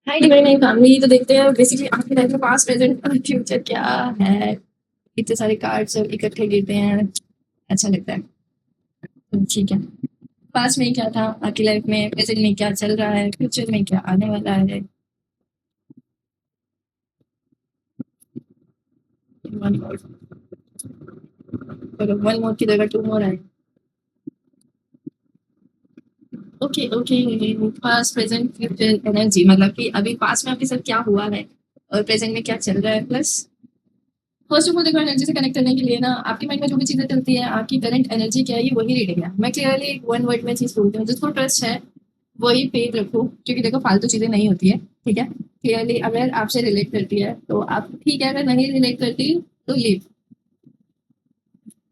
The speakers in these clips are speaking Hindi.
Hi divine my family. तो देखते हैं बेसिकली आपकी लाइफ में पास्ट प्रेजेंट और फ्यूचर क्या है। इतने सारे कार्ड्स इकट्ठे गिरते हैं, अच्छा लगता है। तो ठीक है, पास्ट में क्या था आपकी लाइफ में, प्रेजेंट में क्या चल रहा है, फ्यूचर में क्या आने वाला है। वन मोर, चलो वन मोर की जगह टू मोर है। Okay okay, past present future energy मतलब कि अभी पास्ट में आपके साथ क्या हुआ है और प्रेजेंट में क्या चल रहा है। प्लस फर्स्ट ऑफ ऑल देखो, एनर्जी से कनेक्ट करने के लिए ना आपके माइंड में जो भी चीजें चलती है, आपकी करंट एनर्जी क्या है, ये वही रीडिंग है। मैं क्लियरली वन वर्ड में चीज बोलती हूँ, जिसको ट्रस्ट है वही फेथ रखो, क्योंकि देखो फालतू चीजें नहीं होती है। ठीक है, क्लियरली अगर आपसे रिलेट करती है तो आप ठीक है, अगर नहीं रिलेट करती तो लीव।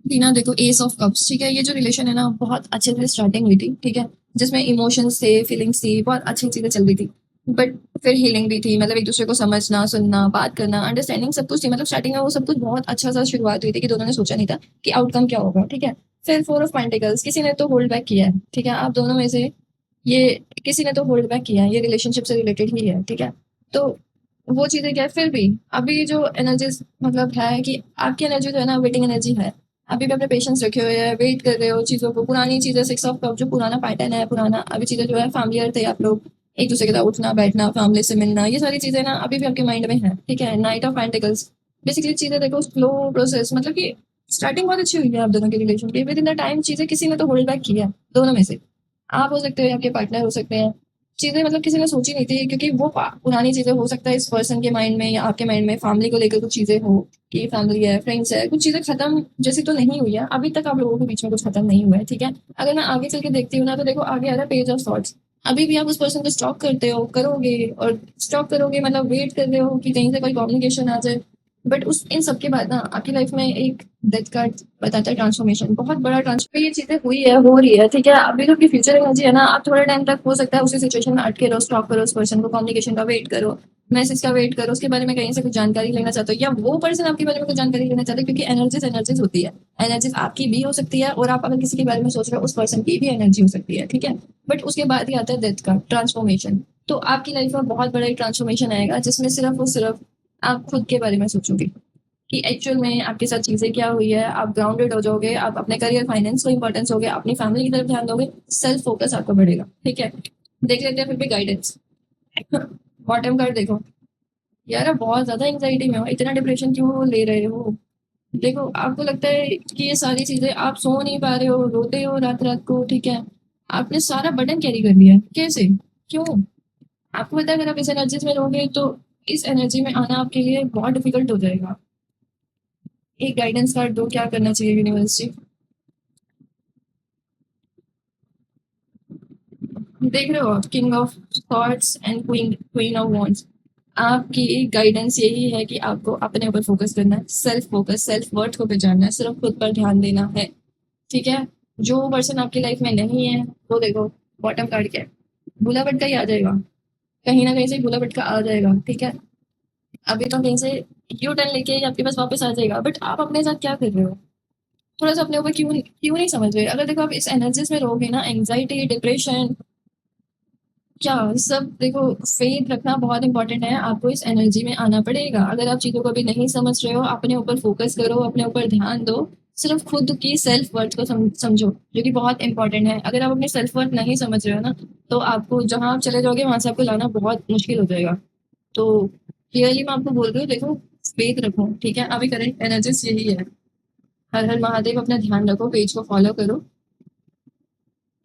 टीना देखो, एस ऑफ कप्स, ठीक है, ये जो रिलेशन है ना बहुत अच्छे से स्टार्टिंग हुई थी, ठीक है, जिसमें इमोशंस थे, फीलिंग्स थी, बहुत अच्छी चीजें चल रही थी। बट फिर हीलिंग भी थी, मतलब एक दूसरे को समझना, सुनना, बात करना, अंडरस्टैंडिंग सब कुछ थी। मतलब स्टार्टिंग में वो सब कुछ बहुत अच्छा सा शुरुआत हुई थी कि दोनों ने सोचा नहीं था कि आउटकम क्या होगा। ठीक है, फिर फोर ऑफ पेंटिकल्स, किसी ने तो होल्ड बैक किया है। ठीक है, आप दोनों में से ये किसी ने तो होल्ड बैक किया है, ये रिलेशनशिप से रिलेटेड ही है। ठीक है, तो वो चीजें क्या है, फिर भी अभी जो एनर्जीज मतलब है कि आपकी एनर्जी जो है ना वेटिंग एनर्जी है। अभी भी अपने पेशेंस रखे हुए हैं, वेट कर रहे हो चीजों को, पुरानी चीजें, सिक्स ऑफ कप जो पुराना पैटर्न है, पुराना अभी चीजें जो है फैमिलियर थे, आप लोग एक दूसरे के साथ उठना बैठना, फैमिली से मिलना, ये सारी चीजें ना अभी भी आपके माइंड में है। ठीक है, नाइट ऑफ पेंटिकल्स, बेसिकली चीजें देखो स्लो प्रोसेस, मतलब कि स्टार्टिंग बहुत अच्छी हुई है आप दोनों के रिलेशन की, विद इन द टाइम चीजें किसी ने तो होल्ड बैक किया है, दोनों में से। आप हो सकते हो या आपके पार्टनर हो सकते हैं। चीजें मतलब किसी ने सोची नहीं थी, क्योंकि वो पुरानी चीजें हो सकता है इस पर्सन के माइंड में या आपके माइंड में फैमिली को लेकर कुछ चीजें हो, कि फैमिली है, फ्रेंड्स है, कुछ चीजें खत्म जैसी तो नहीं हुई है अभी तक, आप लोगों के बीच में कुछ खत्म नहीं हुआ है। ठीक है, अगर मैं आगे चल के देखती हूँ ना, तो देखो आगे आ रहा है पेज ऑफ थॉट्स। अभी भी आप उस पर्सन को स्टॉक करते हो, करोगे, और स्टॉक करोगे मतलब वेट कर रहे हो कि कहीं से कोई कम्युनिकेशन आ जाए। बट उस इन सब के बाद ना आपकी लाइफ में एक डेथ कार्ड बताता है ट्रांसफॉर्मेशन, बहुत बड़ा ट्रांसफर, ये चीजें हुई है, हो रही है। ठीक है, अभी जो की फ्यूचर एनर्जी है ना, आप थोड़े टाइम तक हो सकता है उसी सिचुएशन में अटके रहो, स्टॉक करो उस पर्सन को, कम्युनिकेशन का वेट करो, मैसेज का वेट करो, उसके बारे में कहीं से कुछ जानकारी लेना चाहते हो, या वो पर्सन आपके बारे में कुछ जानकारी लेना चाहते हो, क्योंकि एनर्जीज एनर्जीज होती है। एनर्जीज आपकी भी हो सकती है, और आप अगर किसी के बारे में सोच रहे हो उस पर्सन की भी एनर्जी हो सकती है। ठीक है, बट उसके बाद ही आता है डेथ का ट्रांसफॉर्मेशन। तो आपकी लाइफ में बहुत बड़ा एक ट्रांसफॉर्मेशन आएगा, जिसमें सिर्फ और सिर्फ आप खुद के बारे में सोचोगे कि एक्चुअल में आपके साथ चीजें क्या हुई है। आप ग्राउंडेड हो जाओगे, आप अपने करियर फाइनेंस को इंपॉर्टेंस दोगे, अपनी फैमिली की तरफ ध्यान दोगे, सेल्फ फोकस आपका बढ़ेगा। ठीक है, देख लेते हैं फिर भी गाइडेंस। बॉटम कार्ड देखो, यार आप बहुत ज्यादा एंग्जाइटी में हो, इतना डिप्रेशन क्यों ले रहे हो। देखो आपको लगता है कि ये सारी चीजें, आप सो नहीं पा रहे हो, रोते हो रात रात को। ठीक है, आपने सारा बर्डन कैरी कर लिया है, कैसे, क्यों। आपको पता है अगर आप इस एनर्जी में रहोगे तो इस एनर्जी में आना आपके लिए बहुत डिफिकल्ट हो जाएगा। एक गाइडेंस कार्ड दो, क्या करना चाहिए यूनिवर्सिटी। देख रहे हो आप, king of thoughts and queen queen of wands. आपकी गाइडेंस यही है कि आपको अपने ऊपर फोकस करना है, सेल्फ फोकस, सेल्फ वर्थ को पहचानना है, सिर्फ खुद पर ध्यान देना है। ठीक है, जो पर्सन आपकी लाइफ में नहीं है वो देखो, बॉटम कार्ड क्या है, भूला भटका ही आ जाएगा, कहीं ना कहीं से भूला भटका आ जाएगा। ठीक है, अभी तो कहीं से यू टर्न लेके आपके पास वापस आ जाएगा, बट आप अपने साथ क्या कर रहे हो, थोड़ा सा अपने ऊपर क्यों क्यों नहीं समझ रहे। अगर देखो आप इस एनर्जीज में रहोगे ना, एंग्जाइटी, डिप्रेशन, क्या सब देखो, फेथ रखना बहुत इंपॉर्टेंट है, आपको इस एनर्जी में आना पड़ेगा। अगर आप चीजों को अभी नहीं समझ रहे हो, अपने ऊपर फोकस करो, अपने ऊपर ध्यान दो, सिर्फ खुद की सेल्फ वर्थ को समझो, जो कि बहुत इंपॉर्टेंट है। अगर आप अपनी सेल्फ वर्थ नहीं समझ रहे हो ना, तो आपको जहां आप चले जाओगे वहां से आपको लाना बहुत मुश्किल हो जाएगा। तो क्लियरली मैं आपको बोल रही हूँ, देखो फेथ रखो। ठीक है, अभी करंट एनर्जीज यही है। हर हर महादेव, अपना ध्यान रखो, पेज को फॉलो करो,